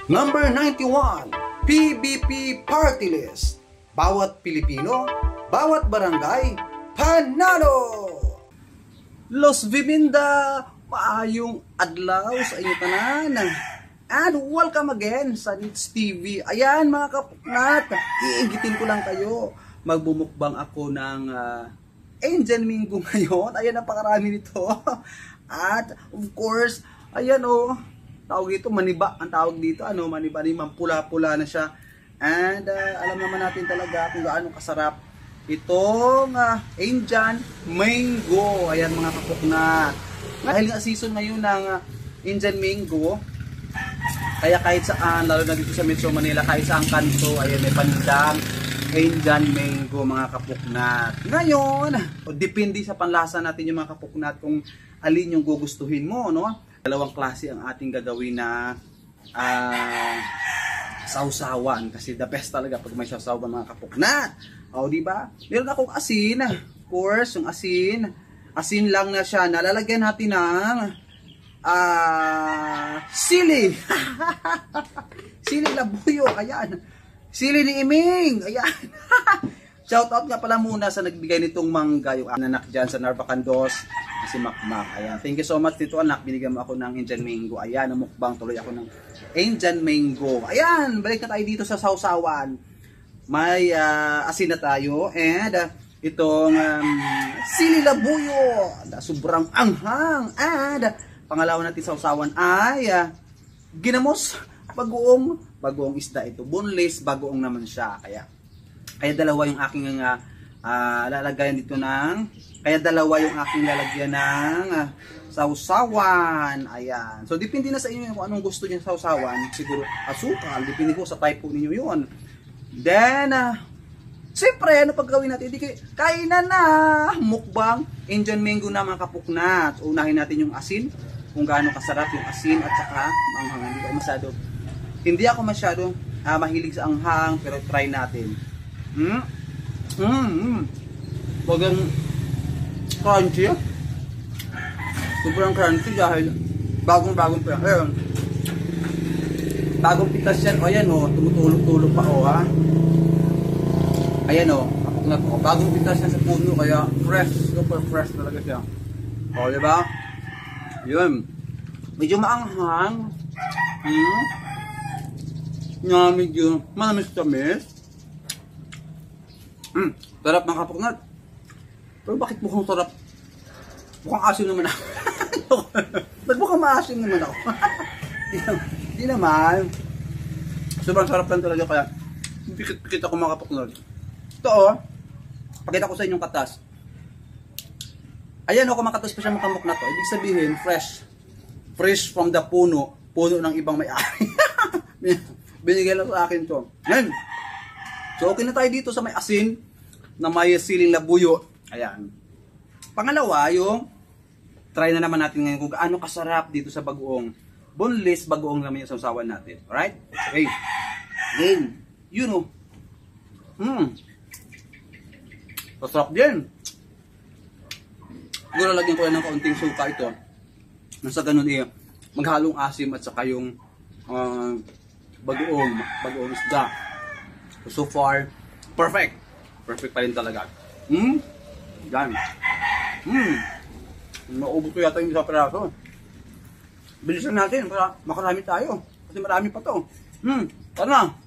Number 91, PBP Party List. Bawat Pilipino, bawat barangay, panalo! Los Viminda, maayong adlaw sa inyo tanan. And welcome again sa Nits TV. Ayan mga kapuknat, iingitin ko lang kayo. Magbumukbang ako ng Angel Minggo ngayon. Ayan, napakarami nito. At of course, ayan tawag dito, maniba ang tawag dito, maniba, pula-pula na siya. And alam naman natin talaga kung gaano kasarap itong Indian Mango. Ayan mga kapuknat. Dahil nga season ngayon ng Indian Mango, kaya kahit saan, lalo na dito sa Metro Manila, kahit saan kanto, ayan, may panindang Indian Mango mga kapuknat. Ngayon, depende sa panlasa natin yung mga kapuknat kung alin yung gugustuhin mo, no? Dalawang klase ang ating gagawin na sausawan, kasi the best talaga pag may sausawan mga kapuknat. O, di ba? Meron akong asin, of course, yung asin lang na siya. Nalalagyan natin ng sili. Sili labuyo, ayan. Sili ni Iming, ayan. Shoutout nga pala muna sa nagbigay nitong mangga, yung anak dyan sa Narvacandos, si Makmak. Ayan. Thank you so much dito anak, binigyan mo ako ng Indian Mango. Ayan, namukbang tuloy ako ng Indian Mango. Ayan, balik na tayo dito sa sausawan. May asin na tayo and itong sili labuyo. Sobrang anghang. And pangalawa natin sausawan ay ginamos, bagoong isda ito. Boneless, bagoong naman siya. Kaya dalawa yung aking lalagyan dito lalagyan ng sausawan. Ayan. So, depende na sa inyo kung anong gusto niyo sausawan. Siguro asukal. Depende ko sa type po ninyo yun. Then, siyempre, ano paggawin natin? Kainan na! Mukbang Indian Mango na mga kapuknat. Unahin natin yung asin. Kung gaano kasarap yung asin at saka manghang. Hindi ako masyado mahilig sa anghang, pero try natin. Bagang crunchy. Sobrang crunchy dahil bagong pa. Ayun. Bagong pitas yan. O ayan tumutulog-tulog pa ha. Ayan kapuknat ko. Bagong pitas yan sa puno kaya fresh. Super fresh talaga siya. O diba? Yun. Medyo maanghang. Medyo manamis-tamis. Sarap mga kapuknat. Pero bakit mukhang sarap? Mukhang asim naman ako. Mukhang maasim naman ako. Hindi naman. Sobrang sarap lang talaga kaya pikit ako mga kapuknat. Ito pakita ko sa inyong katas. Ayan kumakatas pa siya makamuk na to. Ibig sabihin fresh. Fresh from the puno ng ibang may-ari. Binigay lang sa akin to. Ayan. So okay na tayo dito sa may asin na may siling labuyo. Ayan. Pangalawa, yung try na naman natin ngayon kung gaano kasarap dito sa bagoong. Boneless bagoong naman yung sausawan natin. Alright? Okay. Then, masarap din. Siguro lagyan ko lang ng kaunting suka ito. Nasa ganun maghalong asim at saka yung bagoong isda. So far, perfect. Perfect pa rin talaga. Yan. Maubos ko yata yung isang peraso. Bilisan natin para makarami tayo. Kasi marami pa to. Tara na.